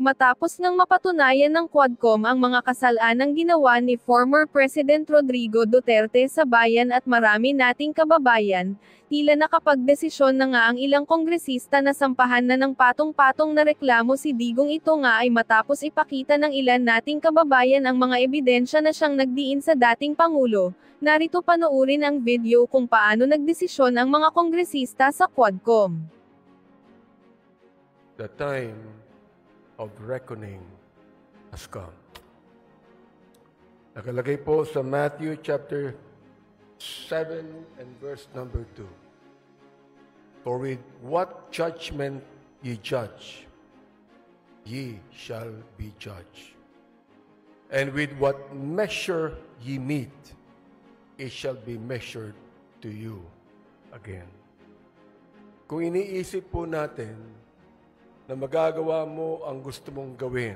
Matapos nang mapatunayan ng Quadcom ang mga kasalanang ginawa ni former President Rodrigo Duterte sa bayan at marami nating kababayan, tila nakapagdesisyon na nga ang ilang kongresista na sampahan na ng patong-patong na reklamo si Digong. Ito nga ay matapos ipakita ng ilan nating kababayan ang mga ebidensya na siyang nagdiin sa dating Pangulo. Narito panoorin ang video kung paano nagdesisyon ang mga kongresista sa Quadcom. The time of reckoning has come. Nakalagay po sa Matthew chapter 7 and verse number 2. For with what judgment ye judge, ye shall be judged. And with what measure ye meet, it shall be measured to you again. Kung iniisip po natin na magagawa mo ang gusto mong gawin,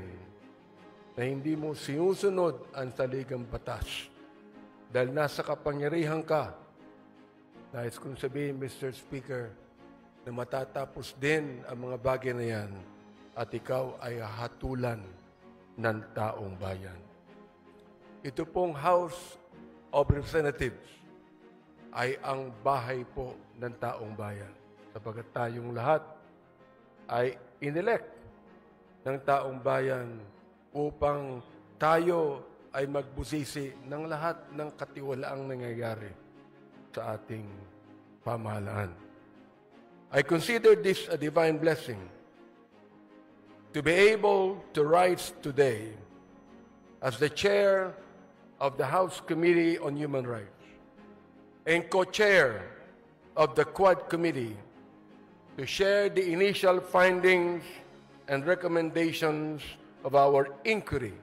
na hindi mo sinusunod ang saligang batas, dahil nasa kapangyarihan ka, nais kong sabihin, Mr. Speaker, na matatapos din ang mga bagay na yan at ikaw ay hatulan ng taong bayan. Ito pong House of Representatives ay ang bahay po ng taong bayan, sapagkat tayong lahat ay inelect ng taong bayan upang tayo ay magbusisi ng lahat ng katiwalaang nangyayari sa ating pamahalaan. I consider this a divine blessing to be able to rise today as the chair of the House Committee on Human Rights and co-chair of the Quad Committee to share the initial findings and recommendations of our inquiry,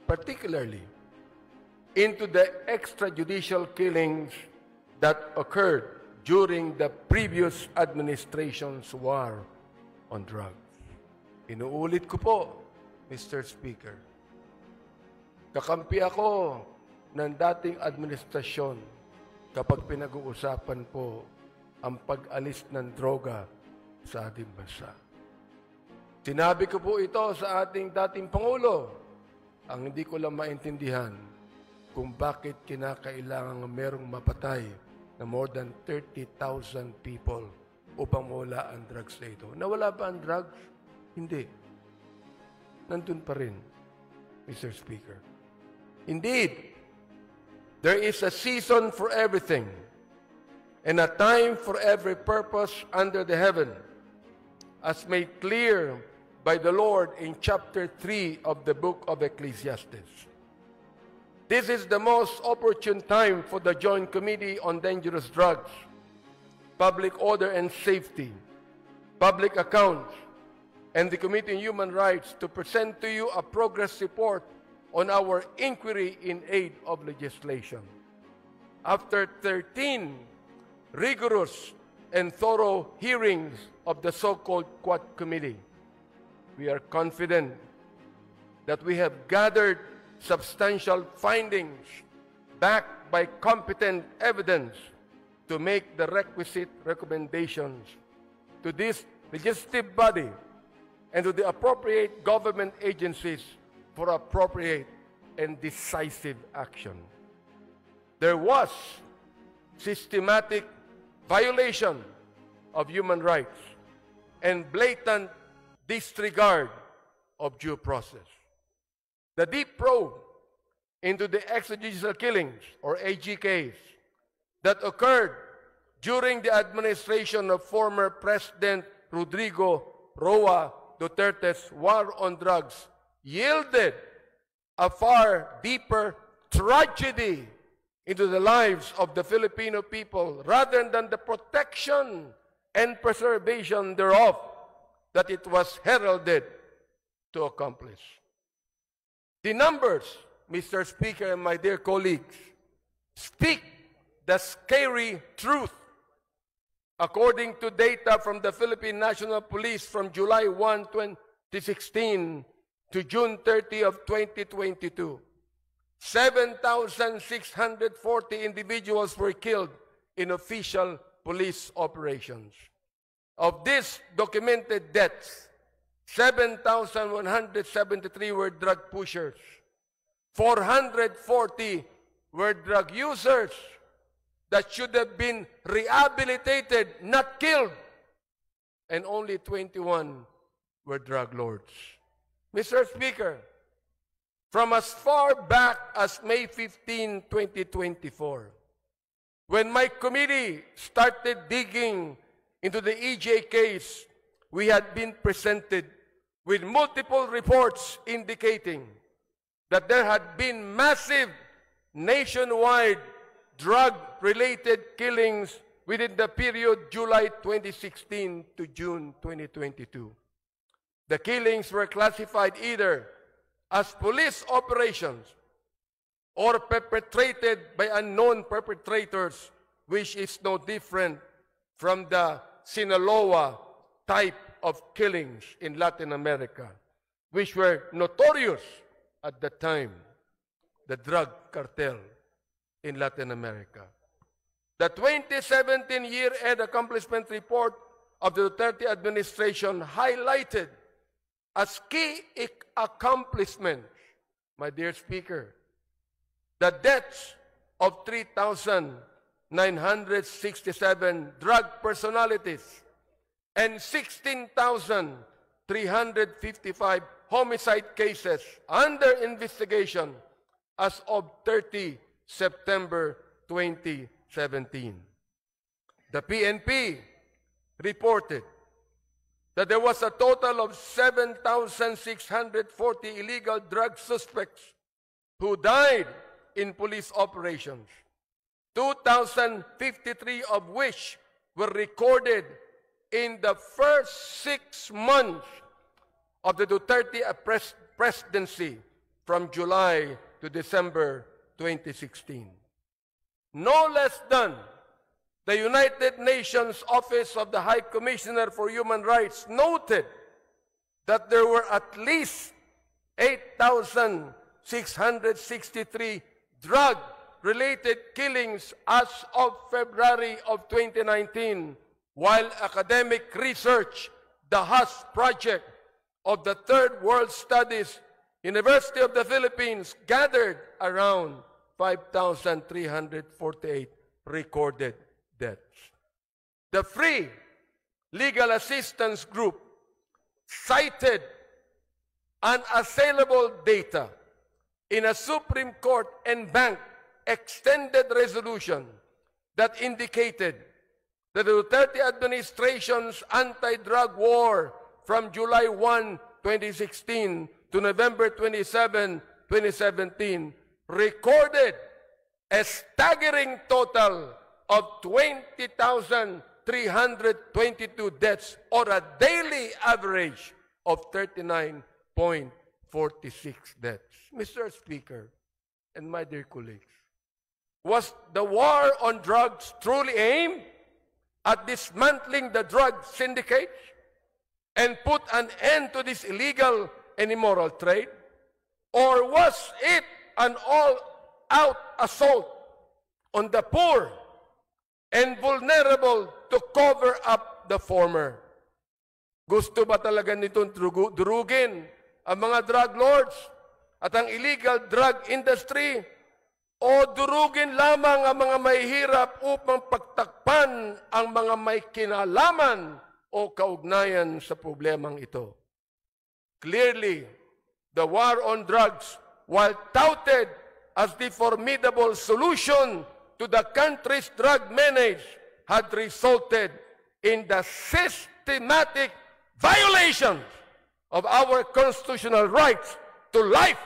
particularly into the extrajudicial killings that occurred during the previous administration's war on drugs. Inuulit ko po, Mr. Speaker, kakampi ako ng dating administrasyon kapag pinag-uusapan po ang pag-alis ng droga sa ating bansa. Sinabi ko po ito sa ating dating Pangulo. Ang hindi ko lang maintindihan kung bakit kinakailangan merong mapatay na more than 30,000 people upang mawala ang drugs na ito. Nawala ba ang drugs? Hindi. Nandun pa rin, Mr. Speaker. Indeed, there is a season for everything and a time for every purpose under the heaven, as made clear by the Lord in chapter 3 of the book of Ecclesiastes. This is the most opportune time for the Joint Committee on Dangerous Drugs, Public Order and Safety, Public Accounts, and the Committee on Human Rights to present to you a progress report on our inquiry in aid of legislation. After 13 rigorous and thorough hearings of the so-called Quad Committee, we are confident that we have gathered substantial findings backed by competent evidence to make the requisite recommendations to this legislative body and to the appropriate government agencies for appropriate and decisive action. There was systematic violation of human rights and blatant disregard of due process. The deep probe into the extrajudicial killings, or AGKs, that occurred during the administration of former President Rodrigo Roa Duterte's war on drugs yielded a far deeper tragedy into the lives of the Filipino people rather than the protection and preservation thereof that it was heralded to accomplish. The numbers, Mr. Speaker and my dear colleagues, speak the scary truth. According to data from the Philippine National Police from July 1, 2016 to June 30 of 2022, 7,640 individuals were killed in official police operations. Of these documented deaths, 7,173 were drug pushers, 440 were drug users that should have been rehabilitated, not killed, and only 21 were drug lords. Mr. Speaker, from as far back as May 15, 2024, when my committee started digging into the EJ case, we had been presented with multiple reports indicating that there had been massive nationwide drug-related killings within the period July 2016 to June 2022. The killings were classified either as police operations or perpetrated by unknown perpetrators, which is no different from the Sinaloa type of killings in Latin America, which were notorious at the time, the drug cartel in Latin America. The 2017 year-end accomplishment report of the Duterte administration highlighted as key accomplishments, my dear Speaker, the deaths of 3,967 drug personalities and 16,355 homicide cases under investigation as of 30 September 2017. The PNP reported that there was a total of 7,640 illegal drug suspects who died in police operations, 2,053 of which were recorded in the first 6 months of the Duterte presidency from July to December 2016. No less than the United Nations Office of the High Commissioner for Human Rights noted that there were at least 8,663 drug-related killings as of February of 2019, while academic research, the HUS project of the Third World Studies, University of the Philippines, gathered around 5,348 recorded deaths. The Free Legal Assistance Group cited unassailable data in a Supreme Court and Bank extended resolution that indicated that the Duterte administration's anti-drug war from July 1, 2016 to November 27, 2017 recorded a staggering total of 20,322 deaths, or a daily average of 39.46 deaths. Mr. Speaker, and my dear colleagues, was the war on drugs truly aimed at dismantling the drug syndicates and put an end to this illegal and immoral trade? Or was it an all-out assault on the poor and vulnerable to cover up the former? Gusto ba talaga nitong durugin ang mga drug lords at ang illegal drug industry, o durugin lamang ang mga mahihirap upang pagtakpan ang mga may kinalaman o kaugnayan sa problemang ito? Clearly, the war on drugs, while touted as the formidable solution to the country's drug menace, had resulted in the systematic violations of our constitutional rights to life,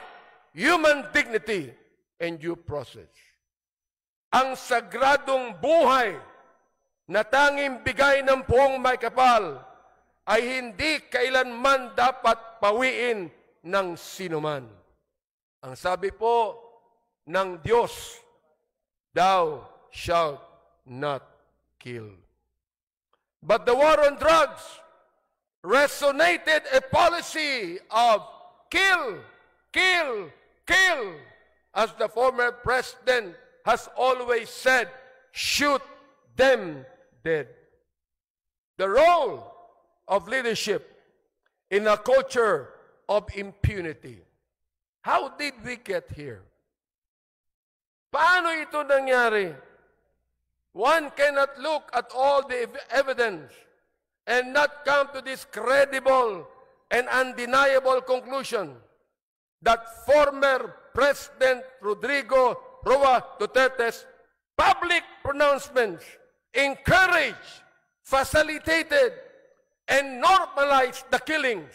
human dignity, and due process. Ang sagradong buhay na tanging bigay ng poong may kapal ay hindi kailanman dapat pawiin ng sinuman. Ang sabi po ng Diyos, thou shalt not kill. But the war on drugs resonated a policy of kill, kill, kill, as the former president has always said, shoot them dead. The role of leadership in a culture of impunity. How did we get here? Paano ito nangyari? One cannot look at all the evidence and not come to this credible and undeniable conclusion that former President Rodrigo Roa Duterte's public pronouncements encouraged, facilitated, and normalized the killings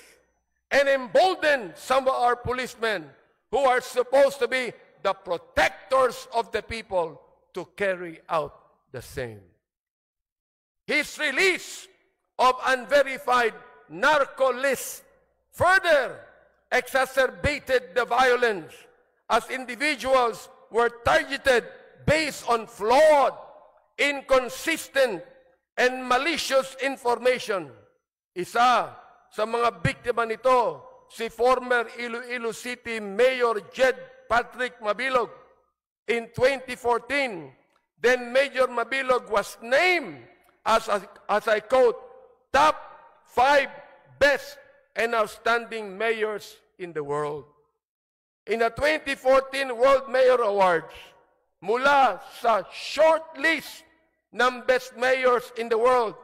and emboldened some of our policemen who are supposed to be the protectors of the people to carry out the same. His release of unverified narco lists further exacerbated the violence as individuals were targeted based on flawed, inconsistent, and malicious information. Isa sa mga biktima nito, si former Iloilo City Mayor Jed Patrick Mabilog. In 2014, then Mayor Mabilog was named as I quote, top 5 best and outstanding mayors in the world. In the 2014 World Mayor Awards, mula sa short list ng best mayors in the world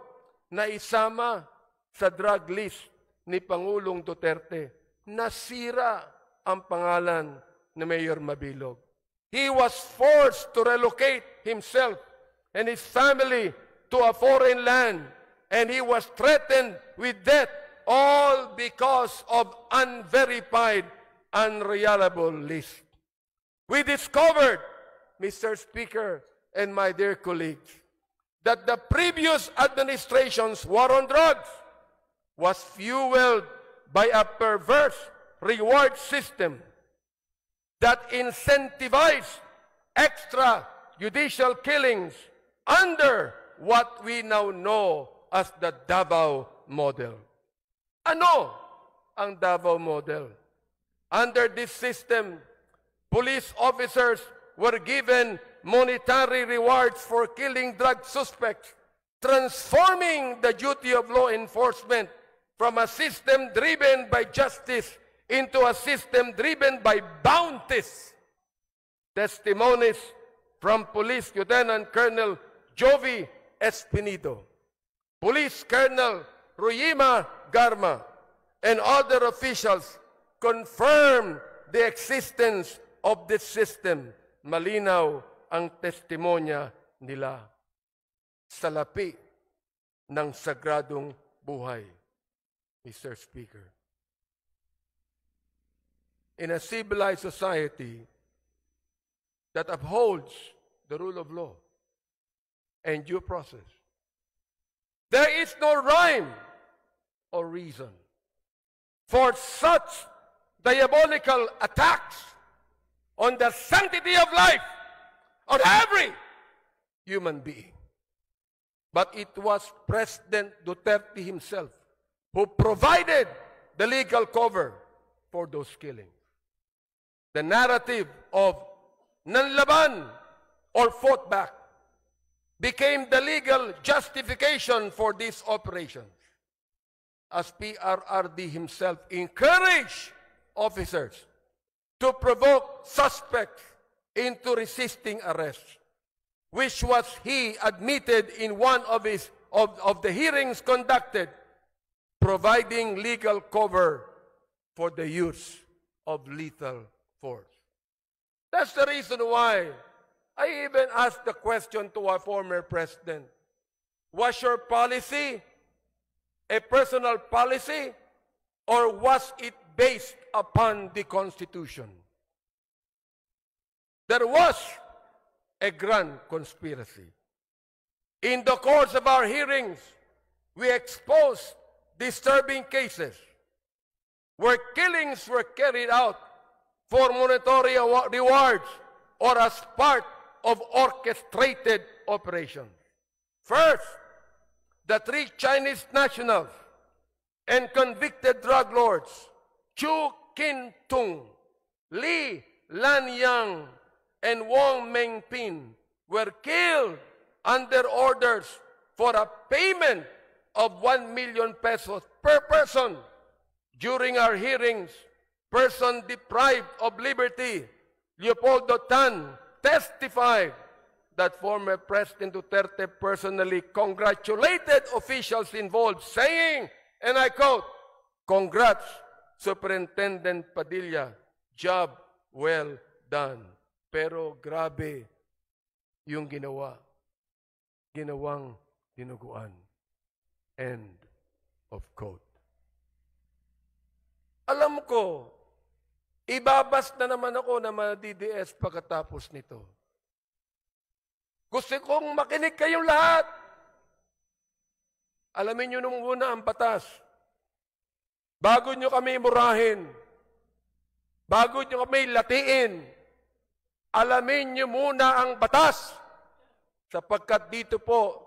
na isama sa drug list ni Pangulong Duterte, nasira ang pangalan ni Mayor Mabilog. He was forced to relocate himself and his family to a foreign land, and he was threatened with death, all because of unverified, unreliable list. We discovered, Mr. Speaker and my dear colleagues, that the previous administration's war on drugs was fueled by a perverse reward system that incentivized extrajudicial killings under what we now know as the Davao model. Ano ang Davao model? Under this system, police officers were given monetary rewards for killing drug suspects, transforming the duty of law enforcement from a system driven by justice into a system driven by bounties. Testimonies from Police Lieutenant Colonel Jovi Espinido, Police Colonel Ruyima Garma, and other officials confirm the existence of this system. Malinaw ang testimonya nila. Salapi ng sagradong buhay, Mr. Speaker. In a civilized society that upholds the rule of law and due process, there is no rhyme or reason for such diabolical attacks on the sanctity of life of every human being. But it was President Duterte himself who provided the legal cover for those killings. The narrative of nanlaban or fought back became the legal justification for these operations, as PRRD himself encouraged officers to provoke suspects into resisting arrest, which was he admitted in one of the hearings conducted, providing legal cover for the use of lethal force. That's the reason why I even asked the question to our former president, was your policy a personal policy, or was it based upon the Constitution? There was a grand conspiracy. In the course of our hearings, we exposed disturbing cases where killings were carried out for monetary rewards or as part of orchestrated operations. First, the 3 Chinese nationals and convicted drug lords Chu Kin Tung, Li Lan Yang, and Wong Mengpin were killed under orders for a payment of 1 million pesos per person. During our hearings, person deprived of liberty, Leopoldo Tan, testified that former President Duterte personally congratulated officials involved, saying, and I quote, "Congrats, Superintendent Padilla, job well done." Pero grabe yung ginawang dinuguan. End of quote. Alam ko, ibabas na naman ako na ma-DDS pagkatapos nito. Gusto kong makinig kayong lahat. Alamin nyo nung muna ang batas. Bago nyo kami murahin, bago nyo kami latiin, alamin nyo muna ang batas. Sapagkat dito po,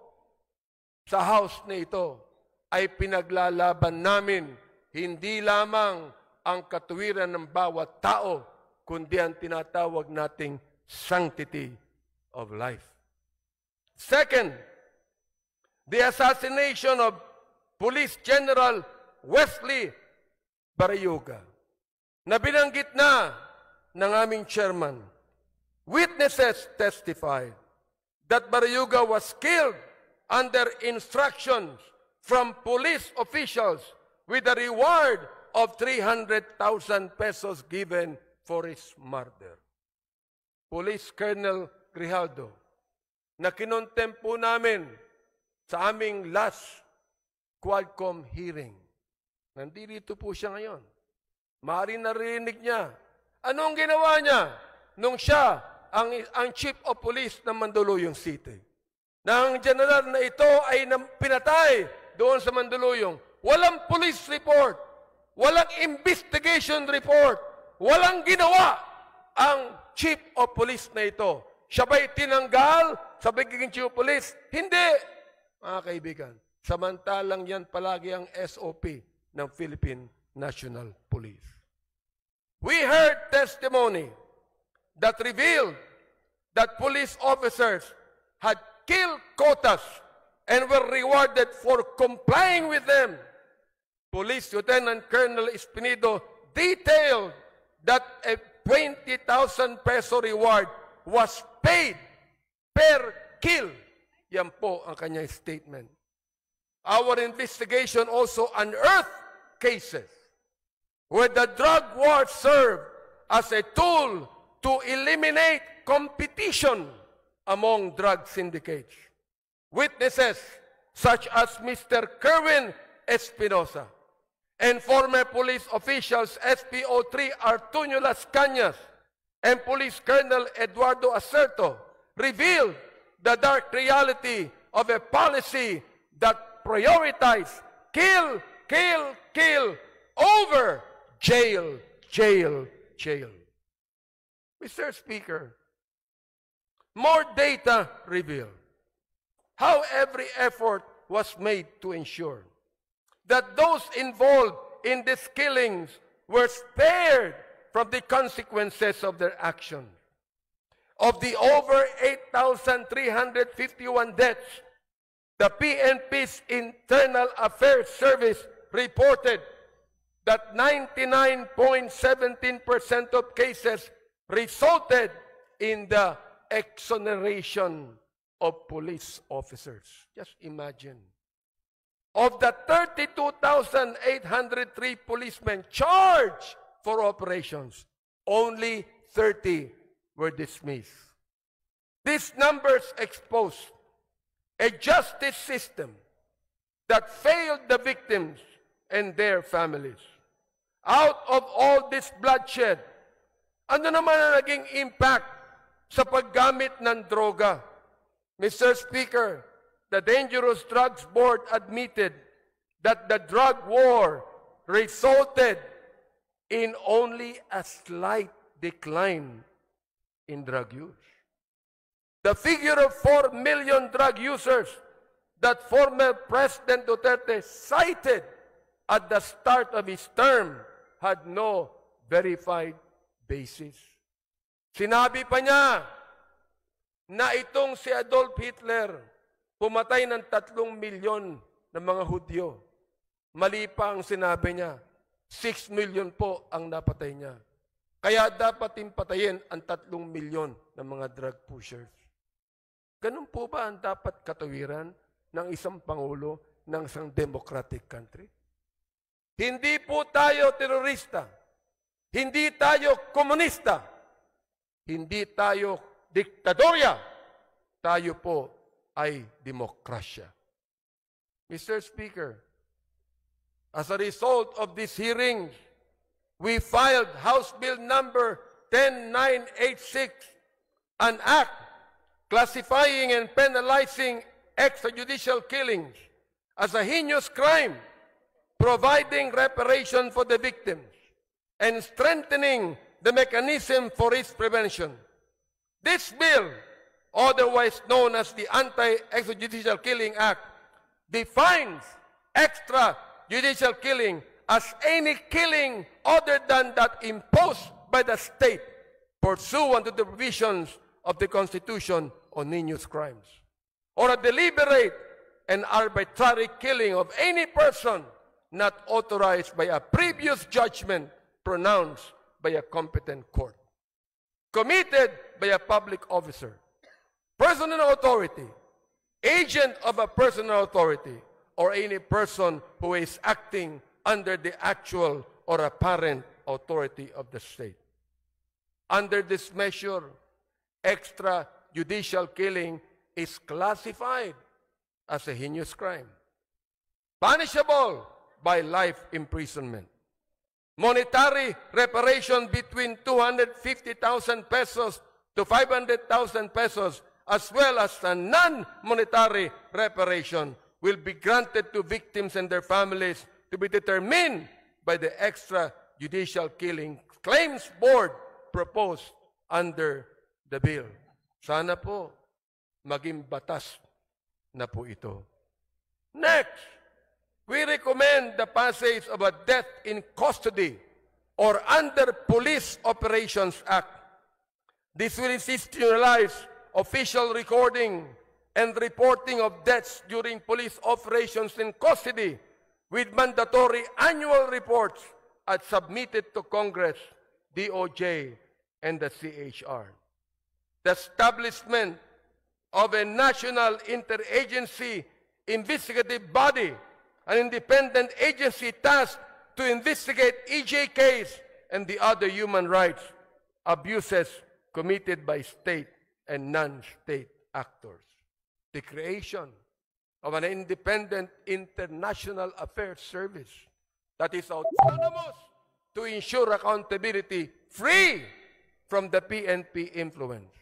sa house na ito, ay pinaglalaban namin hindi lamang ang katuwiran ng bawat tao, kundi ang tinatawag nating sanctity of life. Second, the assassination of Police General Wesley Barayuga, na binanggit na ng aming chairman. Witnesses testified that Barayuga was killed under instructions from police officials with a reward of 300,000 pesos given for his murder. Police Colonel Grijaldo, na kinontempo namin sa aming last Quadcom hearing. Nandito po siya ngayon. Maaaring narinig niya. Anong ginawa niya nung siya ang Chief of Police ng Mandaluyong City? Na ang general na ito ay pinatay doon sa Mandaluyong. Walang police report, walang investigation report, walang ginawa ang Chief of Police na ito. Siya ba'y tinanggal sa pagiging Chief of Police? Hindi, mga kaibigan. Samantalang yan palagi ang SOP ng Philippine National Police. We heard testimony that revealed that police officers had killed quotas and were rewarded for complying with them. Police Lieutenant Colonel Espinido detailed that a 20,000 peso reward was paid per kill. Yan po ang kanyang statement. Our investigation also unearthed cases where the drug war served as a tool to eliminate competition among drug syndicates. Witnesses such as Mr. Kerwin Espinosa and former police officials SPO3 Artunio Las Cañas and Police Colonel Eduardo Acerto revealed the dark reality of a policy that prioritized kill, kill, kill over jail, jail, jail. Mr. Speaker, more data revealed how every effort was made to ensure that those involved in these killings were spared from the consequences of their actions. Of the over 8,351 deaths, the PNP's Internal Affairs Service reported that 99.17% of cases resulted in the exoneration of police officers. Just imagine. Of the 32,803 policemen charged for operations, only 30 were dismissed. These numbers expose a justice system that failed the victims and their families. Out of all this bloodshed, ano naman ang naging impact sa paggamit ng droga? Mr. Speaker, the Dangerous Drugs Board admitted that the drug war resulted in only a slight decline in drug use. The figure of 4 million drug users that former President Duterte cited at the start of his term had no verified basis. Sinabi pa niya na itong si Adolf Hitler pumatay ng 3 milyon ng mga Hudyo. Mali pa ang sinabi niya. 6 million po ang napatay niya. Kaya dapat patayin ang 3 milyon ng mga drug pushers. Ganun po ba ang dapat katawiran ng isang pangulo ng isang democratic country? Hindi po tayo terorista. Hindi tayo komunista. Hindi tayo diktadorya. Tayo po ay demokrasya. Mr. Speaker, as a result of this hearing, we filed House Bill number 10986, an act classifying and penalizing extrajudicial killings as a heinous crime, providing reparation for the victims, and strengthening the mechanism for its prevention. This bill, otherwise known as the Anti-Extrajudicial Killing Act, defines extrajudicial killing as any killing other than that imposed by the state pursuant to the provisions of the Constitution on heinous crimes, or a deliberate and arbitrary killing of any person not authorized by a previous judgment pronounced by a competent court, committed by a public officer, personal authority, agent of a personal authority, or any person who is acting under the actual or apparent authority of the state. Under this measure, extrajudicial killing is classified as a heinous crime, punishable by life imprisonment. Monetary reparation between 250,000 pesos to 500,000 pesos, as well as a non-monetary reparation, will be granted to victims and their families to be determined by the extrajudicial killing claims board proposed under the bill. Sana po maging batas na po ito. Next, we recommend the passage of a death in custody or under Police Operations Act. This will institutionalize official recording and reporting of deaths during police operations in custody with mandatory annual reports as submitted to Congress, DOJ, and the CHR. The establishment of a national interagency investigative body, an independent agency tasked to investigate EJKs and the other human rights abuses committed by state and non-state actors. The creation of an independent international affairs service that is autonomous to ensure accountability free from the PNP influence.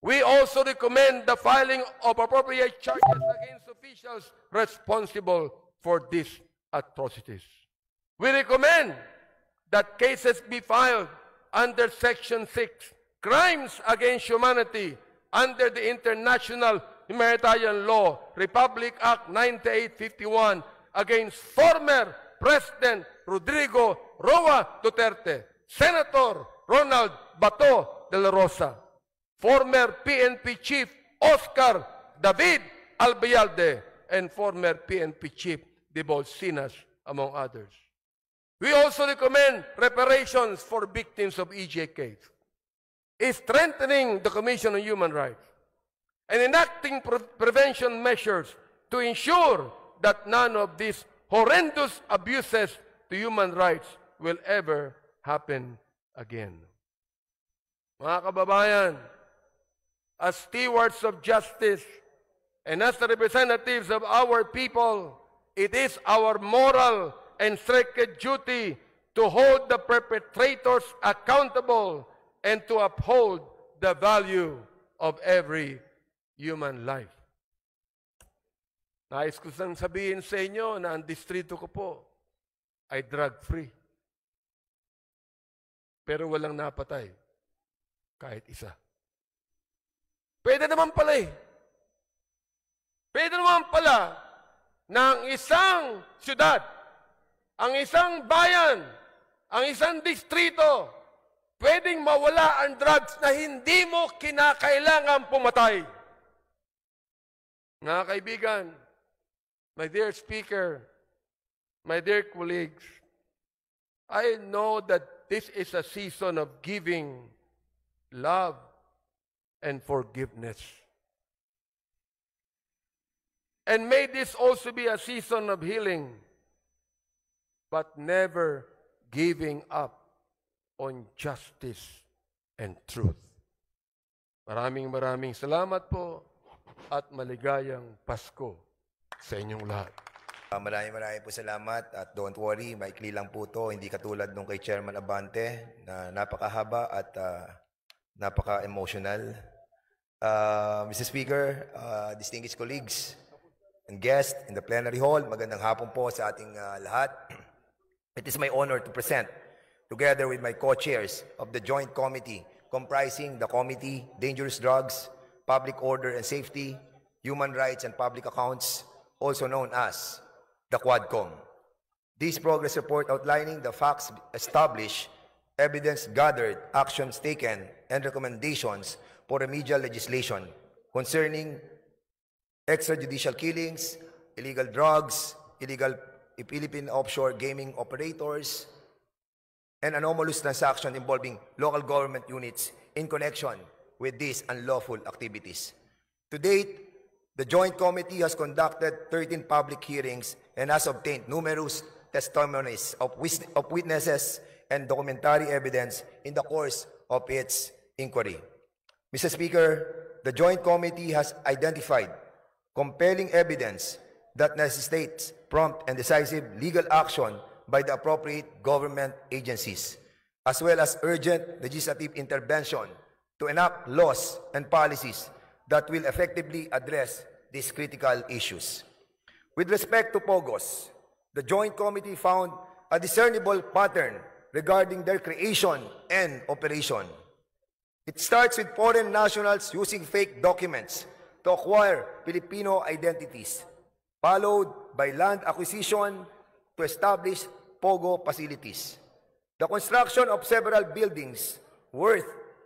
We also recommend the filing of appropriate charges against officials responsible for these atrocities. We recommend that cases be filed under Section 6, Crimes Against Humanity, under the International Humanitarian Law, Republic Act 9851, against former President Rodrigo Roa Duterte, Senator Ronald Bato de la Rosa, former PNP Chief Oscar David Albayalde, and former PNP Chief De Bolsinas, among others. We also recommend reparations for victims of EJKs, strengthening the Commission on Human Rights, and enacting prevention measures to ensure that none of these horrendous abuses to human rights will ever happen again. Mga kababayan, as stewards of justice and as the representatives of our people, it is our moral and sacred duty to hold the perpetrators accountable and to uphold the value of every human life. Nais ko sang sabihin sa inyo na ang distrito ko po ay drug-free. Pero walang napatay. Kahit isa. Pwede naman pala eh. Pwede naman pala na ang isang syudad, ang isang bayan, ang isang distrito pwedeng mawala ang drugs na hindi mo kinakailangan pumatay. Mga kaibigan, my dear speaker, my dear colleagues, I know that this is a season of giving, love, and forgiveness. And may this also be a season of healing, but never giving up on justice and truth. Maraming salamat po at maligayang Pasko sa inyong lahat. Maraming po salamat at don't worry, maikli lang po to, hindi katulad nung kay Chairman Abante na napakahaba at napaka-emotional. Mr. Speaker, distinguished colleagues and guests in the plenary hall, magandang hapon po sa ating lahat. It is my honor to present, together with my co-chairs of the Joint Committee comprising the Committee, Dangerous Drugs, Public Order and Safety, Human Rights and Public Accounts, also known as the Quadcom. This progress report outlining the facts established, evidence gathered, actions taken, and recommendations for remedial legislation concerning extrajudicial killings, illegal drugs, illegal Philippine offshore gaming operators, and anomalous transactions involving local government units in connection with these unlawful activities. To date, the Joint Committee has conducted 13 public hearings and has obtained numerous testimonies of witnesses and documentary evidence in the course of its inquiry. Mr. Speaker, the Joint Committee has identified compelling evidence that necessitates prompt and decisive legal action by the appropriate government agencies, as well as urgent legislative intervention to enact laws and policies that will effectively address these critical issues. With respect to POGOs, the Joint Committee found a discernible pattern regarding their creation and operation. It starts with foreign nationals using fake documents to acquire Filipino identities, followed by land acquisition to establish POGO facilities. The construction of several buildings worth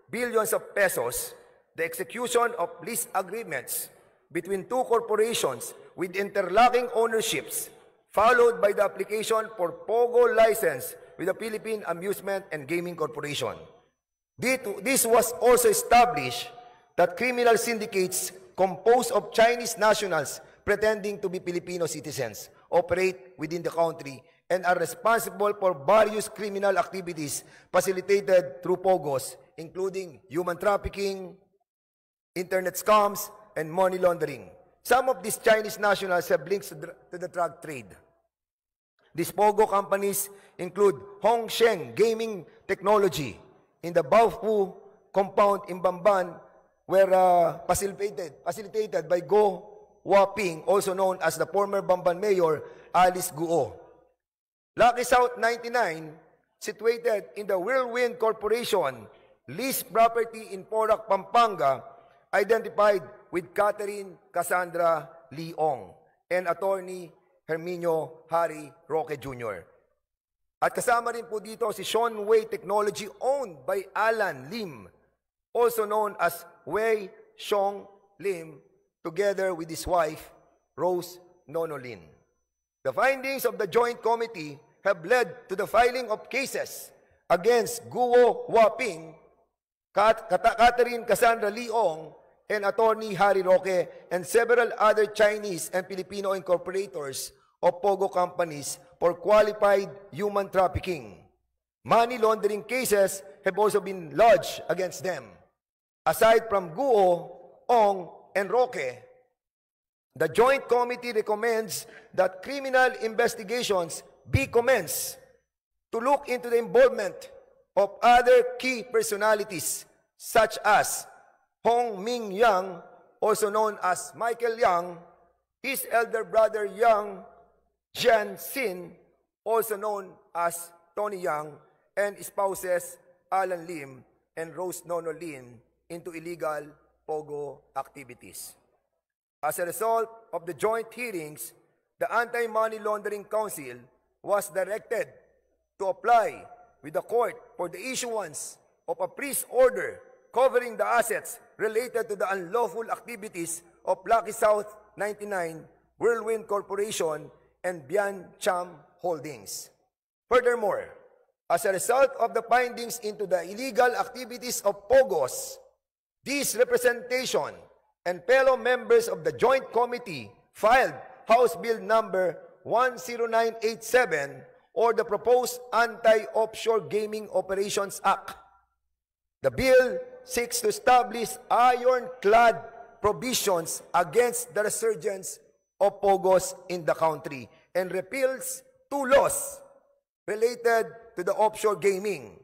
billions of pesos, the execution of lease agreements between two corporations with interlocking ownerships, followed by the application for POGO license with the Philippine Amusement and Gaming Corporation. This was also established that criminal syndicates composed of Chinese nationals pretending to be Filipino citizens operate within the country and are responsible for various criminal activities facilitated through POGOs, including human trafficking, internet scams, and money laundering. Some of these Chinese nationals have links to the drug trade. These POGO companies include Hongsheng Gaming Technology in the Baofu compound in Bamban, were facilitated by Go Waping, also known as the former Bamban Mayor Alice Guo. Lucky South 99, situated in the Whirlwind Corporation, leased property in Porac, Pampanga, identified with Catherine Cassandra Leong and Attorney Herminio Harry Roque Jr. At kasama rin po dito si Sean Wei Technology owned by Alan Lim, also known as Wei Xiong Lim, together with his wife, Rose Nonolin. The findings of the Joint Committee have led to the filing of cases against Guo Waping, Catherine Cassandra Leong, and Attorney Harry Roque, and several other Chinese and Filipino incorporators of POGO companies for qualified human trafficking. Money laundering cases have also been lodged against them. Aside from Guo, Ong, and Roque, the Joint Committee recommends that criminal investigations be commenced to look into the involvement of other key personalities such as Hong Ming Yang, also known as Michael Yang, his elder brother Yang Jianxin, also known as Tony Yang, and spouses Alan Lim and Rose Nono Lin into illegal POGO activities. As a result of the joint hearings, the Anti-Money Laundering Council was directed to apply with the court for the issuance of a priest order covering the assets related to the unlawful activities of Lucky South 99, Whirlwind Corporation, and Bian Cham Holdings. Furthermore, as a result of the findings into the illegal activities of POGOS, this representation and fellow members of the Joint Committee filed House Bill number 10987 or the proposed Anti-Offshore Gaming Operations Act. The bill seeks to establish ironclad provisions against the resurgence of POGOS in the country and repeals 2 laws related to the offshore gaming.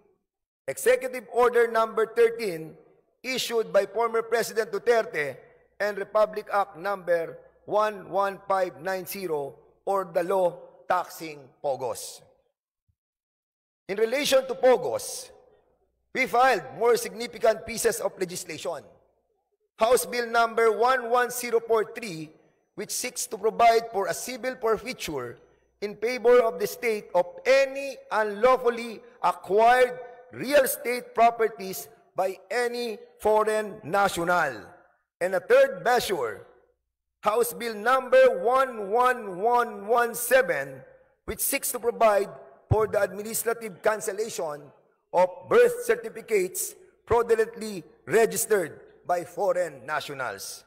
Executive Order number 13 issued by former President Duterte and Republic Act number 11590 or the law taxing POGOS. In relation to POGOS, we filed more significant pieces of legislation. House Bill number 11043, which seeks to provide for a civil forfeiture in favor of the state of any unlawfully acquired real estate properties by any foreign national. And a third measure, House Bill number 11117, which seeks to provide for the administrative cancellation of birth certificates fraudulently registered by foreign nationals.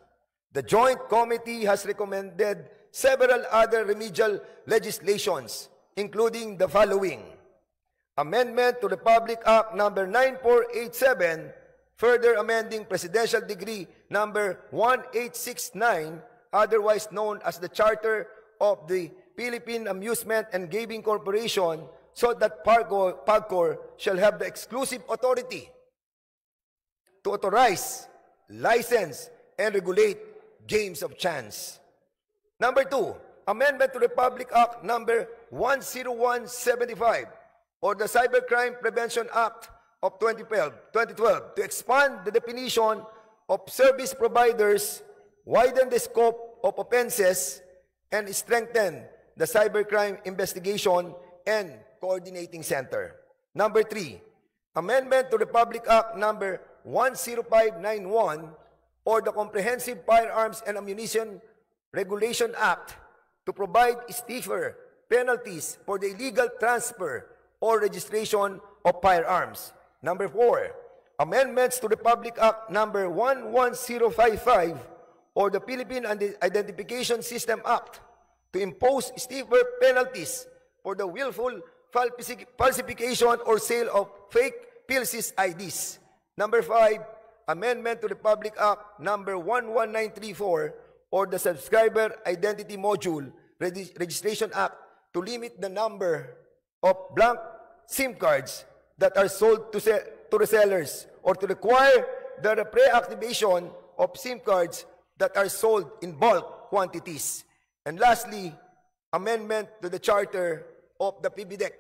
The Joint Committee has recommended several other remedial legislations, including the following: Amendment to Republic Act number 9487, further amending Presidential Decree number 1869, otherwise known as the Charter of the Philippine Amusement and Gaming Corporation, so that PAGCOR shall have the exclusive authority to authorize, license, and regulate games of chance. Number 2, Amendment to Republic Act number 10175 or the Cybercrime Prevention Act of 2012 to expand the definition of service providers, widen the scope of offenses, and strengthen the Cybercrime Investigation and Coordinating Center. Number 3, Amendment to Republic Act number 10591 or the Comprehensive Firearms and Ammunition Regulation Act to provide stiffer penalties for the illegal transfer or registration of firearms. Number 4, amendments to Republic Act number 11055 or the Philippine Identification System Act to impose stiffer penalties for the willful falsification or sale of fake PhilSys IDs. Number 5, amendment to Republic Act number 11934 or the Subscriber Identity Module Registration Act to limit the number of blank SIM cards that are sold to resellers or to require the pre-activation of SIM cards that are sold in bulk quantities. And lastly, amendment to the Charter of the PBDEC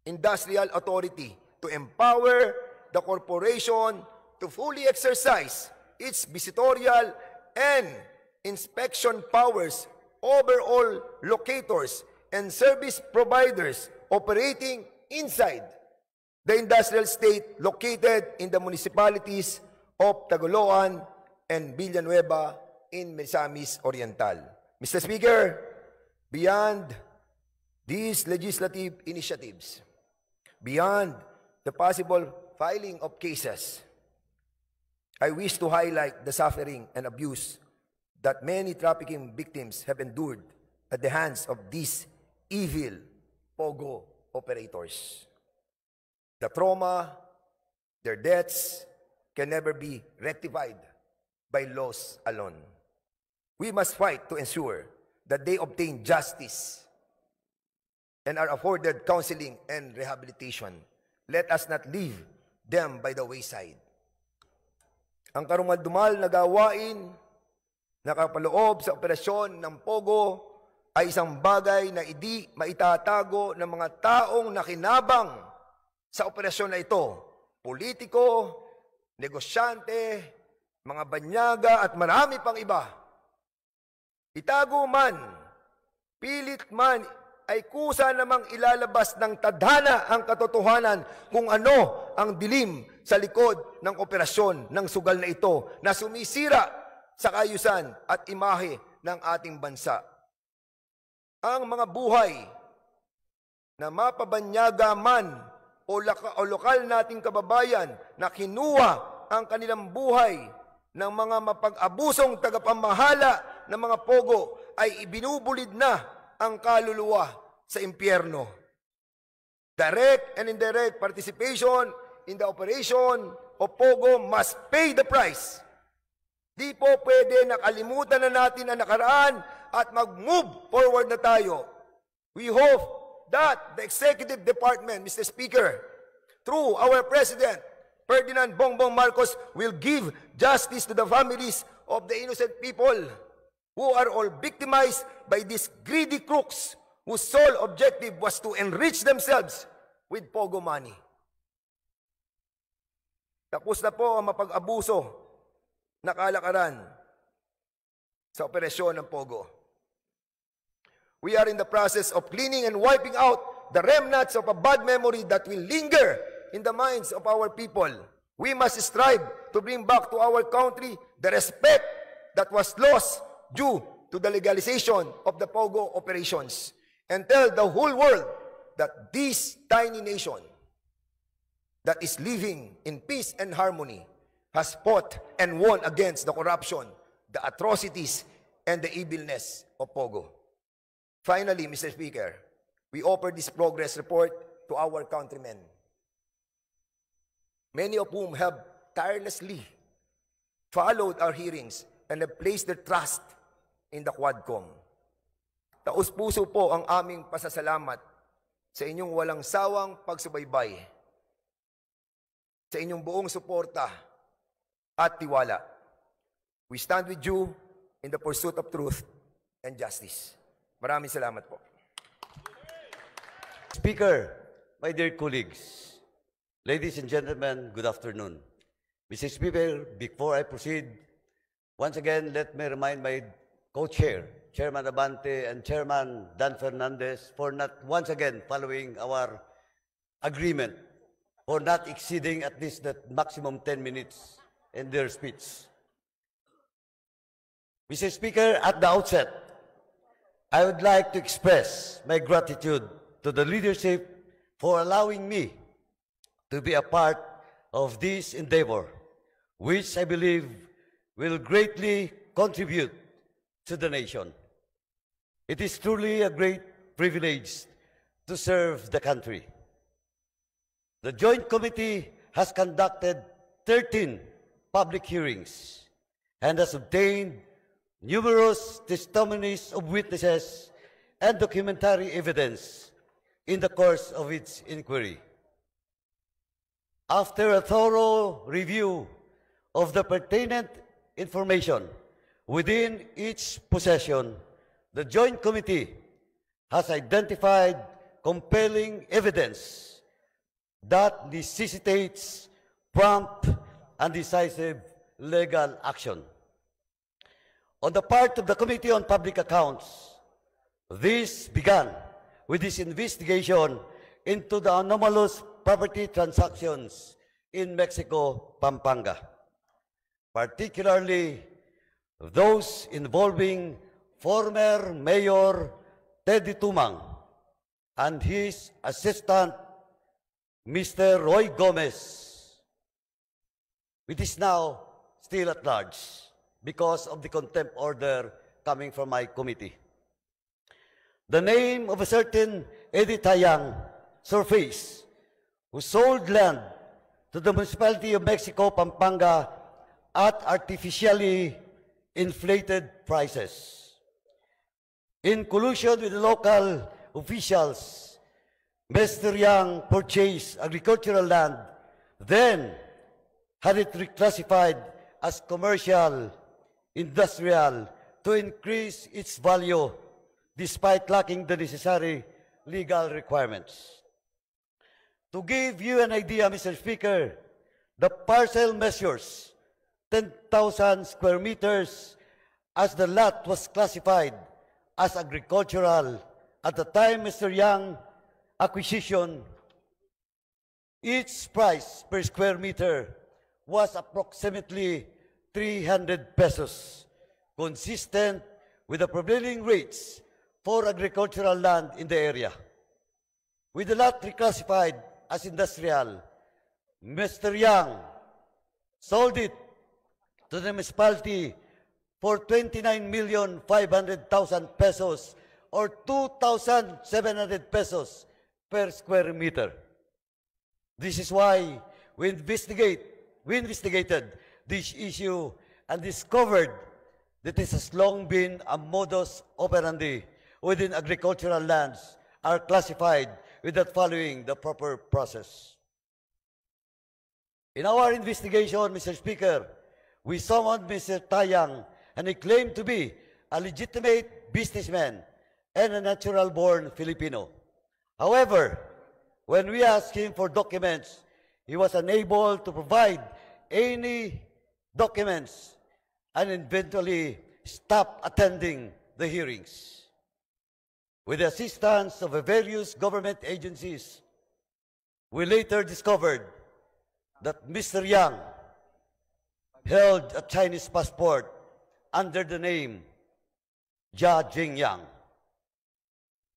Industrial Authority to empower the corporation to fully exercise its visitorial and inspection powers over all locators and service providers operating inside the industrial state located in the municipalities of Tagoloan and Villanueva in Misamis Oriental. Mr. Speaker, beyond these legislative initiatives, beyond the possible filing of cases, I wish to highlight the suffering and abuse that many trafficking victims have endured at the hands of these evil POGO operators. The trauma, their deaths can never be rectified by laws alone. We must fight to ensure that they obtain justice and are afforded counseling and rehabilitation. Let us not leave them by the wayside. Ang karumal-dumal na gawain na kapaloob sa operasyon ng POGO ay isang bagay na hindi maitatago ng mga taong nakinabang sa operasyon na ito. Politiko, negosyante, mga banyaga at marami pang iba. Itago man, pilit man ay kusa namang ilalabas ng tadhana ang katotohanan kung ano ang dilim sa likod ng operasyon ng sugal na ito na sumisira sa kaayusan at imahe ng ating bansa. Ang mga buhay na mapabanyaga man o lokal nating kababayan na kinuha ang kanilang buhay ng mga mapag-abusong tagapamahala ng mga pogo ay ibinubulid na ang kaluluwa sa impyerno. Direct and indirect participation in the operation of pogo must pay the price. Di po pwede nakalimutan na natin ang nakaraan at mag-move forward na tayo. We hope that the Executive Department, Mr. Speaker, through our President, Ferdinand Bongbong Marcos, will give justice to the families of the innocent people who are all victimized by these greedy crooks whose sole objective was to enrich themselves with pogo money. Tapos na po ang mapag-abuso na kalakaran sa operasyon ng pogo. We are in the process of cleaning and wiping out the remnants of a bad memory that will linger in the minds of our people. We must strive to bring back to our country the respect that was lost due to the legalization of the pogo operations, and tell the whole world that this tiny nation that is living in peace and harmony has fought and won against the corruption, the atrocities, and the evilness of pogo. Finally, Mr. Speaker, we offer this progress report to our countrymen, many of whom have tirelessly followed our hearings and have placed their trust in the Quadcom. Taus-puso po ang aming pasasalamat sa inyong walang sawang pagsubaybay, sa inyong buong suporta at tiwala. We stand with you in the pursuit of truth and justice. Maraming salamat po. Speaker, my dear colleagues, ladies and gentlemen, good afternoon. Mr. Speaker, before I proceed, once again, let me remind my co-chair, Chairman Abante and Chairman Dan Fernandez, for not once again following our agreement, for not exceeding at least the maximum 10 minutes in their speech. Mr. Speaker, at the outset, I would like to express my gratitude to the leadership for allowing me to be a part of this endeavor, which I believe will greatly contribute to the nation. It is truly a great privilege to serve the country. The Joint Committee has conducted 13 public hearings and has obtained numerous testimonies of witnesses and documentary evidence in the course of its inquiry. After a thorough review of the pertinent information within each possession, the Joint Committee has identified compelling evidence that necessitates prompt and decisive legal action. On the part of the Committee on Public Accounts, this began with this investigation into the anomalous property transactions in Mexico, Pampanga, particularly those involving former Mayor Teddy Tumang and his assistant, Mr. Roy Gomez, which is now still at large because of the contempt order coming from my committee. The name of a certain Eddie Tayang surfaced, who sold land to the municipality of Mexico, Pampanga, at artificially inflated prices. In collusion with the local officials, Mr. Yang purchased agricultural land, then had it reclassified as commercial, industrial, to increase its value despite lacking the necessary legal requirements. To give you an idea, Mr. Speaker, the parcel measures 10,000 square meters as the lot was classified as agricultural At the time Mr. Yang acquisition, each price per square meter was approximately 300 pesos, consistent with the prevailing rates for agricultural land in the area. With the lot reclassified as industrial, Mr. Yang sold it to the municipality for 29,500,000 pesos or 2,700 pesos per square meter. This is why we investigated this issue and discovered that it has long been a modus operandi within agricultural lands are classified without following the proper process. In our investigation, Mr. Speaker, we summoned Mr. Tayang, and he claimed to be a legitimate businessman and a natural-born Filipino. However, when we asked him for documents, he was unable to provide any documents and eventually stopped attending the hearings. With the assistance of various government agencies, we later discovered that Mr. Yang held a Chinese passport under the name Jia Jingyang.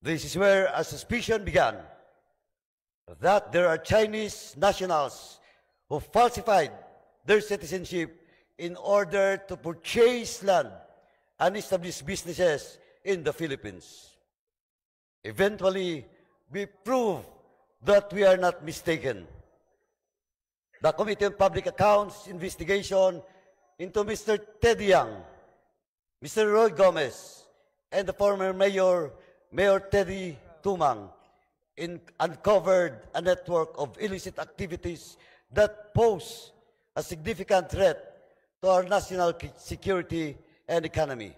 This is where a suspicion began that there are Chinese nationals who falsified their citizenship in order to purchase land and establish businesses in the Philippines. Eventually, we proved that we are not mistaken. The Committee on Public Accounts investigation into Mr. Teddy Yang, Mr. Roy Gomez, and the former Mayor Teddy Tumang uncovered a network of illicit activities that pose a significant threat to our national security and economy.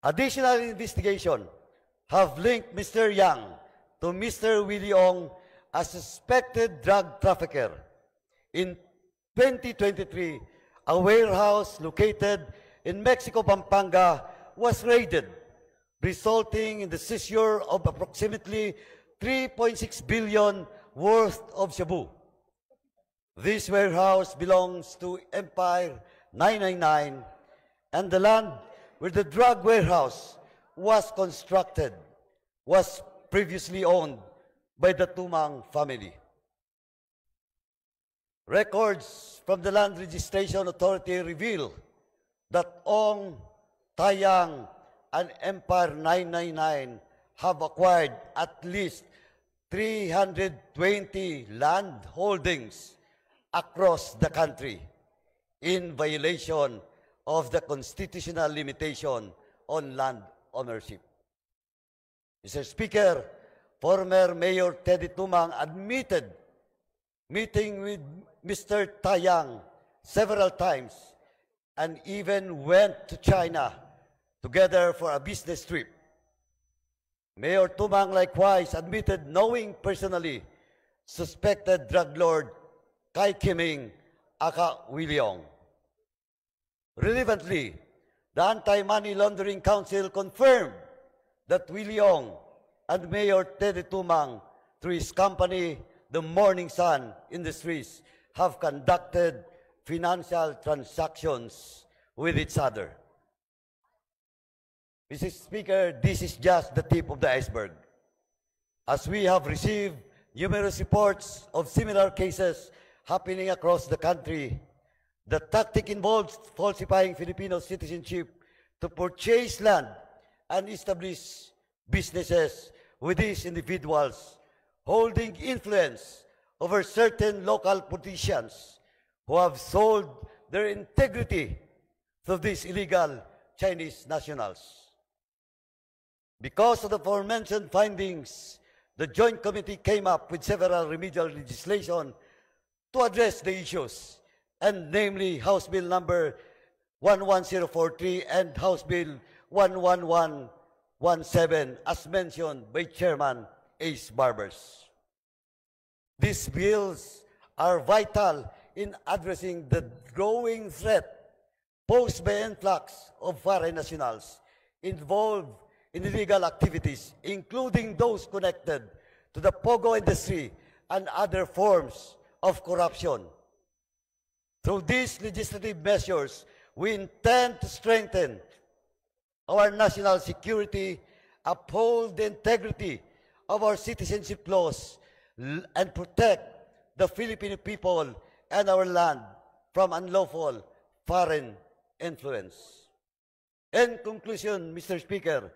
Additional investigation have linked Mr. Yang to Mr. Willie Ong, a suspected drug trafficker. In 2023, a warehouse located in Mexico, Pampanga was raided, resulting in the seizure of approximately 3.6 billion worth of shabu. This warehouse belongs to Empire 999, and the land where the drug warehouse was constructed was previously owned by the Tumang family. Records from the Land Registration Authority reveal that Ong, Tayang, and Empire 999 have acquired at least 320 land holdings across the country in violation of the constitutional limitation on land ownership. Mr. Speaker, former Mayor Teddy Tumang admitted meeting with Mr. Tayang several times and even went to China together for a business trip. Mayor Tumang likewise admitted knowing personally suspected drug lord Kai Kiming aka Willie Ong. Relevantly, the Anti-Money Laundering Council confirmed that Willie Ong and Mayor Teddy Tumang, through his company, the Morning Sun Industries, have conducted financial transactions with each other. Mr. Speaker, this is just the tip of the iceberg. As we have received numerous reports of similar cases happening across the country, the tactic involves falsifying Filipino citizenship to purchase land and establish businesses with these individuals holding influence over certain local politicians who have sold their integrity to these illegal Chinese nationals. Because of the aforementioned findings, the Joint Committee came up with several remedial legislation to address the issues, and namely House Bill number 11043 and House Bill 11117, as mentioned by Chairman Ace Barbers. These bills are vital in addressing the growing threat posed by influx of foreign nationals involved in illegal activities, including those connected to the POGO industry and other forms of corruption. Through these legislative measures, we intend to strengthen our national security, uphold the integrity of our citizenship laws, and protect the Filipino people and our land from unlawful foreign influence. In conclusion, Mr. Speaker,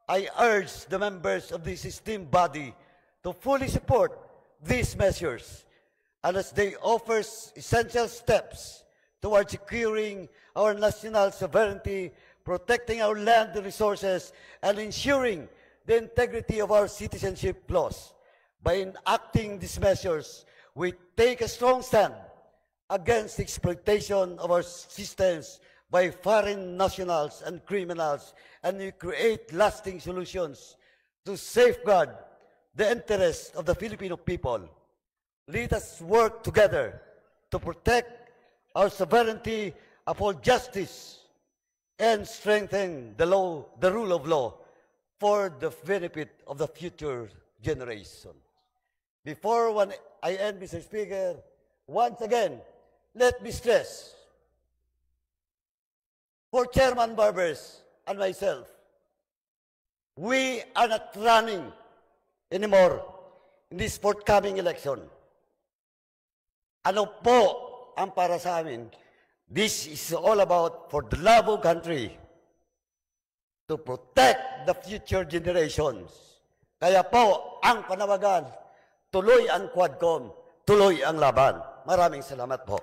I urge the members of this esteemed body to fully support these measures, and as they offer essential steps towards securing our national sovereignty, protecting our land resources, and ensuring the integrity of our citizenship laws. By enacting these measures, we take a strong stand against the exploitation of our systems by foreign nationals and criminals, and we create lasting solutions to safeguard the interests of the Filipino people. Let us work together to protect our sovereignty, uphold justice, and strengthen the rule of law for the benefit of the future generation. Before I end, Mr. Speaker, once again, let me stress, for Chairman Barbers and myself, we are not running anymore in this forthcoming election. Ano po ang para sa amin? This is all about for the love of country, to protect the future generations. Kaya po, ang panawagan, tuloy ang Quadcom, tuloy ang laban. Maraming salamat po.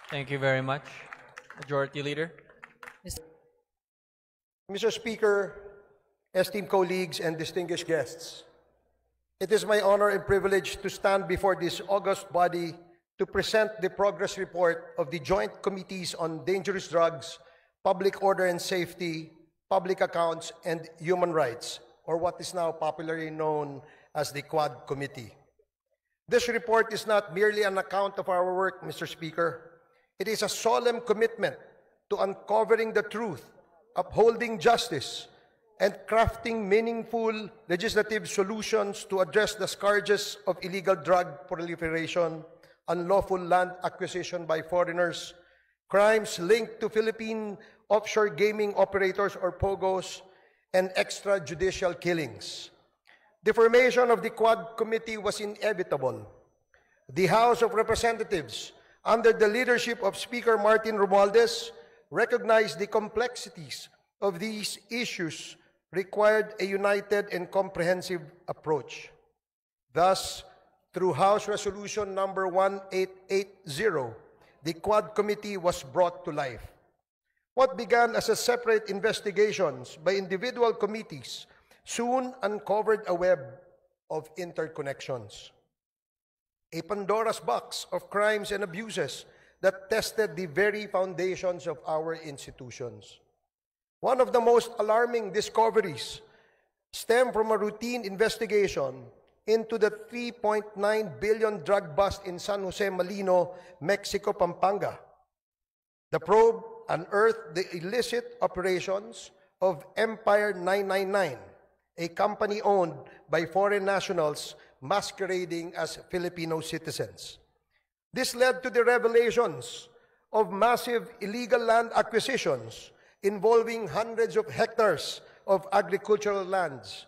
Thank you very much. Majority Leader. Mr. Speaker, esteemed colleagues and distinguished guests, it is my honor and privilege to stand before this august body to present the progress report of the Joint Committees on Dangerous Drugs, Public Order and Safety, Public Accounts, and Human Rights, or what is now popularly known as the Quad Committee. This report is not merely an account of our work, Mr. Speaker. It is a solemn commitment to uncovering the truth, upholding justice, and crafting meaningful legislative solutions to address the scourges of illegal drug proliferation, unlawful land acquisition by foreigners, crimes linked to Philippine offshore gaming operators or POGOs, and extrajudicial killings. The formation of the Quad Committee was inevitable. The House of Representatives, under the leadership of Speaker Martin Romualdez, recognized the complexities of these issues required a united and comprehensive approach. Thus, through House Resolution number 1880, the Quad Committee was brought to life. What began as a separate investigations by individual committees soon uncovered a web of interconnections, a Pandora's box of crimes and abuses that tested the very foundations of our institutions. One of the most alarming discoveries stemmed from a routine investigation into the 3.9 billion drug bust in San Jose Malino, Mexico, Pampanga. The probe unearthed the illicit operations of Empire 999, a company owned by foreign nationals masquerading as Filipino citizens. This led to the revelations of massive illegal land acquisitions involving hundreds of hectares of agricultural lands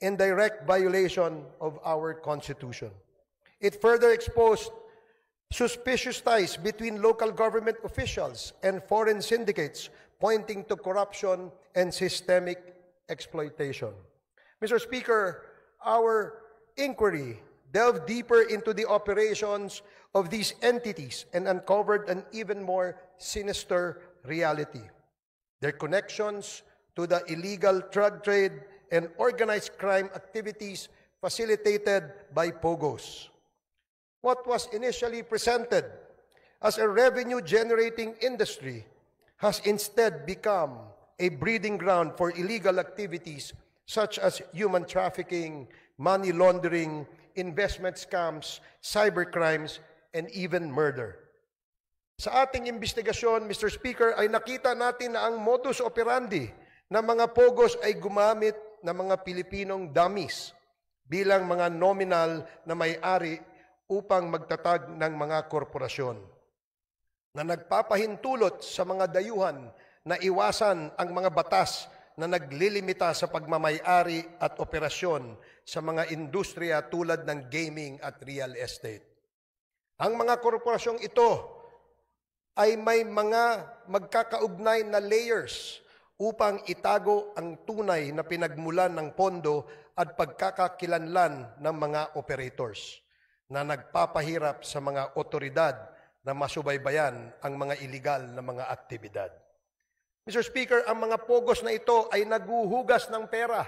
in direct violation of our Constitution. It further exposed suspicious ties between local government officials and foreign syndicates, pointing to corruption and systemic exploitation. Mr. Speaker, our inquiry delved deeper into the operations of these entities and uncovered an even more sinister reality: their connections to the illegal drug trade and organized crime activities facilitated by POGOs. What was initially presented as a revenue-generating industry has instead become a breeding ground for illegal activities such as human trafficking, money laundering, investment scams, cybercrimes, and even murder. Sa ating investigasyon, Mr. Speaker, ay nakita natin na ang modus operandi ng mga pogos ay gumamit ng mga Pilipinong dummies bilang mga nominal na may-ari upang magtatag ng mga korporasyon na nagpapahintulot sa mga dayuhan na iwasan ang mga batas na naglilimita sa pagmamay-ari at operasyon sa mga industriya tulad ng gaming at real estate. Ang mga korporasyong ito ay may mga magkakaugnay na layers upang itago ang tunay na pinagmulan ng pondo at pagkakakilanlan ng mga operators na nagpapahirap sa mga otoridad na masubaybayan ang mga iligal na mga aktibidad. Mr. Speaker, ang mga pogos na ito ay naguhugas ng pera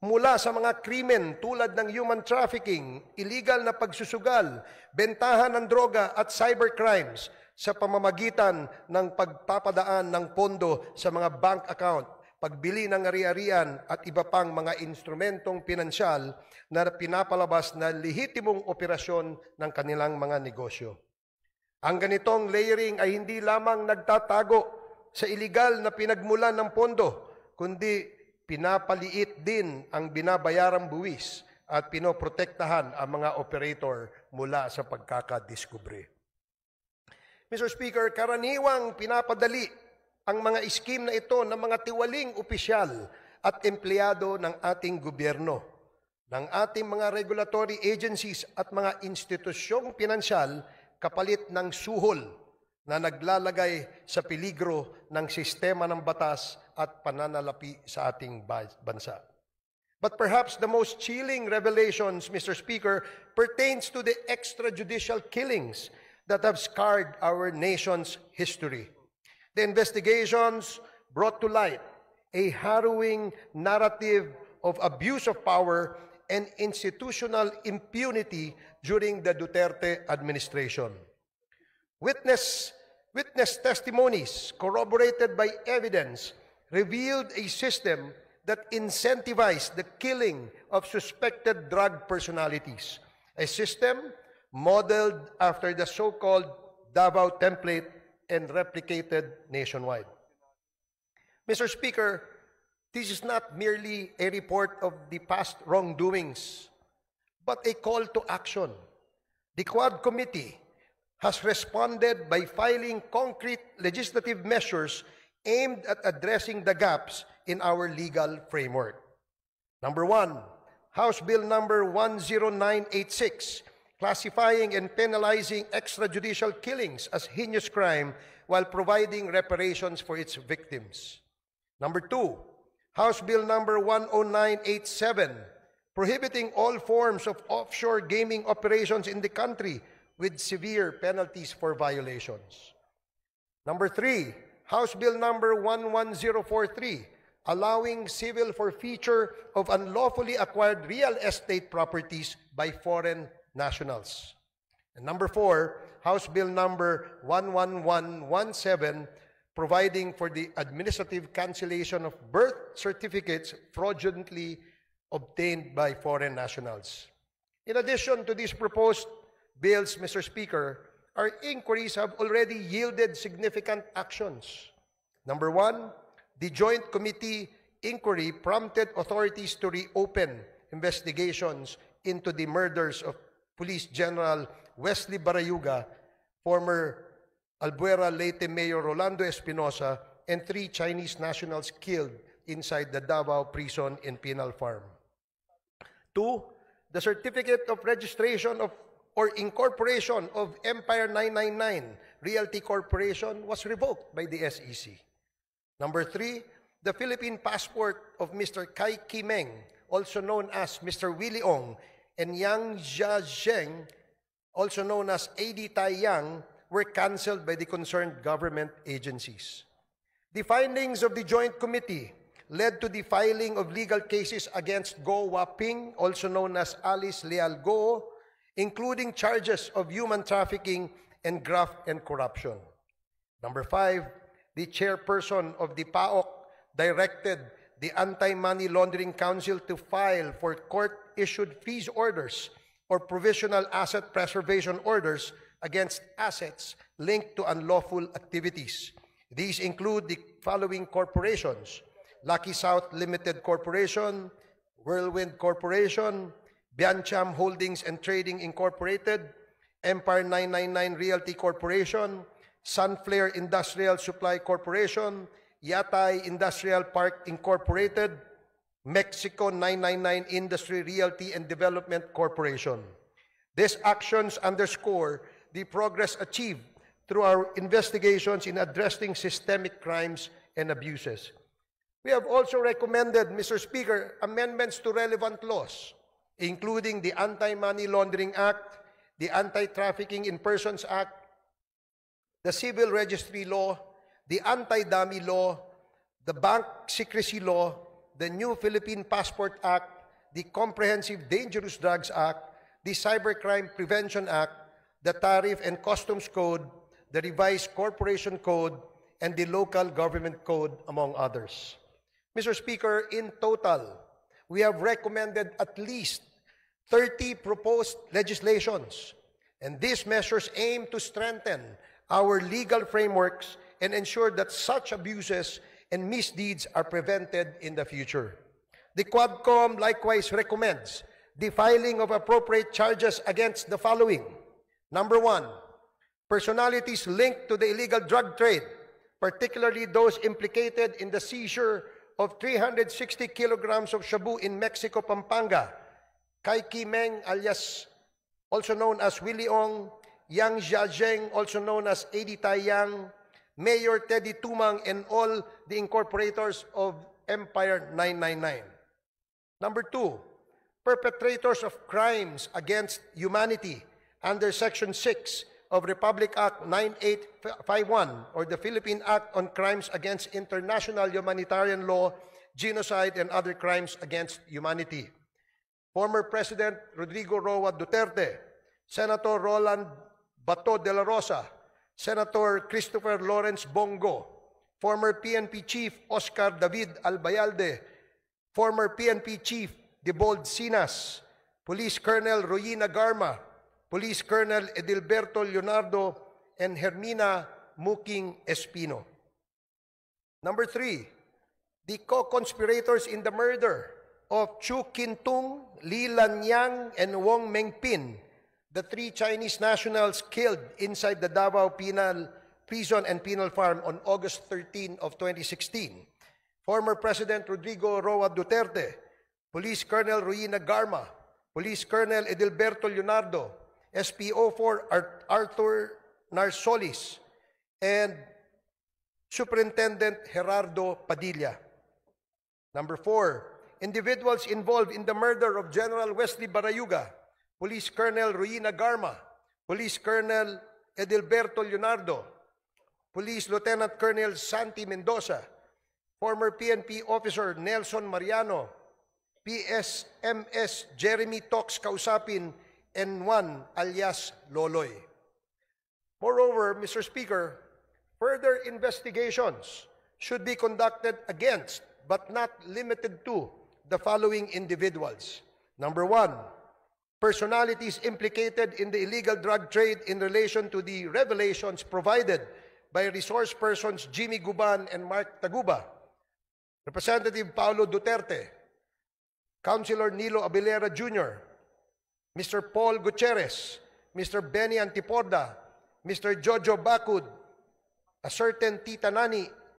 mula sa mga krimen tulad ng human trafficking, illegal na pagsusugal, bentahan ng droga at cybercrimes sa pamamagitan ng pagpapadaan ng pondo sa mga bank account, pagbili ng ari-arian at iba pang mga instrumentong pinansyal na pinapalabas na lehitimong operasyon ng kanilang mga negosyo. Ang ganitong layering ay hindi lamang nagtatago sa iligal na pinagmulan ng pondo, kundi pinapaliit din ang binabayarang buwis at pinoprotektahan ang mga operator mula sa pagkakadiskubre. Mr. Speaker, karaniwang pinapadali ang mga iskim na ito ng mga tiwaling opisyal at empleyado ng ating gobyerno, ng ating mga regulatory agencies at mga institusyong pinansyal kapalit ng suhol na naglalagay sa peligro ng sistema ng batas at pananalapi sa ating bansa. But perhaps the most chilling revelations, Mr. Speaker, pertains to the extrajudicial killings that have scarred our nation's history. The investigations brought to light a harrowing narrative of abuse of power and institutional impunity during the Duterte administration. Witness testimonies corroborated by evidence revealed a system that incentivized the killing of suspected drug personalities, a system modeled after the so-called Davao template and replicated nationwide. Mr. Speaker, this is not merely a report of the past wrongdoings, but a call to action. The Quad Committee has responded by filing concrete legislative measures aimed at addressing the gaps in our legal framework. Number 1, House Bill number 10986, classifying and penalizing extrajudicial killings as heinous crime while providing reparations for its victims. Number 2, House Bill number 10987, prohibiting all forms of offshore gaming operations in the country with severe penalties for violations. Number 3, House Bill number 11043, allowing civil forfeiture of unlawfully acquired real estate properties by foreign nationals. And number 4, House Bill number 11117, providing for the administrative cancellation of birth certificates fraudulently obtained by foreign nationals. In addition to these proposed bills, Mr. Speaker, our inquiries have already yielded significant actions. Number 1, the Joint Committee inquiry prompted authorities to reopen investigations into the murders of Police General Wesley Barayuga, former Albuera Leyte Mayor Rolando Espinosa, and 3 Chinese nationals killed inside the Davao prison in Penal Farm. 2, the certificate of registration of or incorporation of Empire 999 Realty Corporation was revoked by the SEC. Number 3, the Philippine passport of Mr. Kai Kimeng, also known as Mr. Willie Ong, and Yang Jiazheng, also known as A.D. Tai Yang, were canceled by the concerned government agencies. The findings of the Joint Committee led to the filing of legal cases against Go Waping, also known as Alice Leal Go, including charges of human trafficking and graft and corruption. Number 5, the chairperson of the PAOK directed the Anti-Money Laundering Council to file for court-issued freeze orders or provisional asset preservation orders against assets linked to unlawful activities. These include the following corporations: Lucky South Limited Corporation, Whirlwind Corporation, Biancham Holdings and Trading Incorporated, Empire 999 Realty Corporation, Sunflare Industrial Supply Corporation, Yatay Industrial Park Incorporated, Mexico 999 Industry Realty and Development Corporation. These actions underscore the progress achieved through our investigations in addressing systemic crimes and abuses. We have also recommended, Mr. Speaker, amendments to relevant laws, including the Anti-Money Laundering Act, the Anti-Trafficking in Persons Act, the Civil Registry Law, the Anti-Dummy Law, the Bank Secrecy Law, the New Philippine Passport Act, the Comprehensive Dangerous Drugs Act, the Cybercrime Prevention Act, the Tariff and Customs Code, the Revised Corporation Code, and the Local Government Code, among others. Mr. Speaker, in total, we have recommended at least 30 proposed legislations, and these measures aim to strengthen our legal frameworks and ensure that such abuses and misdeeds are prevented in the future. The Quadcom likewise recommends the filing of appropriate charges against the following. Number one, personalities linked to the illegal drug trade, particularly those implicated in the seizure of 360 kilograms of shabu in Mexico, Pampanga. Kai Meng, alias also known as Willie Ong, Yang Jiazheng, also known as Edi Taiyang, Mayor Teddy Tumang, and all the incorporators of Empire 999. Number two, perpetrators of crimes against humanity under Section 6 of Republic Act 9851 or the Philippine Act on Crimes Against International Humanitarian Law, Genocide, and Other Crimes Against Humanity. Former President Rodrigo Roa Duterte, Senator Roland Bato de la Rosa, Senator Christopher Lawrence Bongo, former PNP Chief Oscar David Albayalde, former PNP Chief Debold Sinas, Police Colonel Royina Garma, Police Colonel Edilberto Leonardo, and Hermina Muking Espino. Number three, the co-conspirators in the murder of Chu Kintung, Li Lanyang, and Wong Mengpin, the three Chinese nationals killed inside the Davao Penal Prison and Penal Farm on August 13 of 2016. Former President Rodrigo Roa Duterte, Police Colonel Royina Garma, Police Colonel Edilberto Leonardo, SPO4 Arthur Narsolis, and Superintendent Gerardo Padilla. Number four, individuals involved in the murder of General Wesley Barayuga, Police Colonel Royina Garma, Police Colonel Edilberto Leonardo, Police Lieutenant Colonel Santi Mendoza, former PNP officer Nelson Mariano, PSMS Jeremy Tox Kausapin, and one alias Loloy. Moreover, Mr. Speaker, further investigations should be conducted against, but not limited to, the following individuals. Number one, personalities implicated in the illegal drug trade in relation to the revelations provided by resource persons Jimmy Guban and Mark Taguba, Representative Paulo Duterte, Councilor Nilo Abilera Jr., Mr. Paul Gutierrez, Mr. Benny Antiporda, Mr. Jojo Bacud, a certain Tita Nani,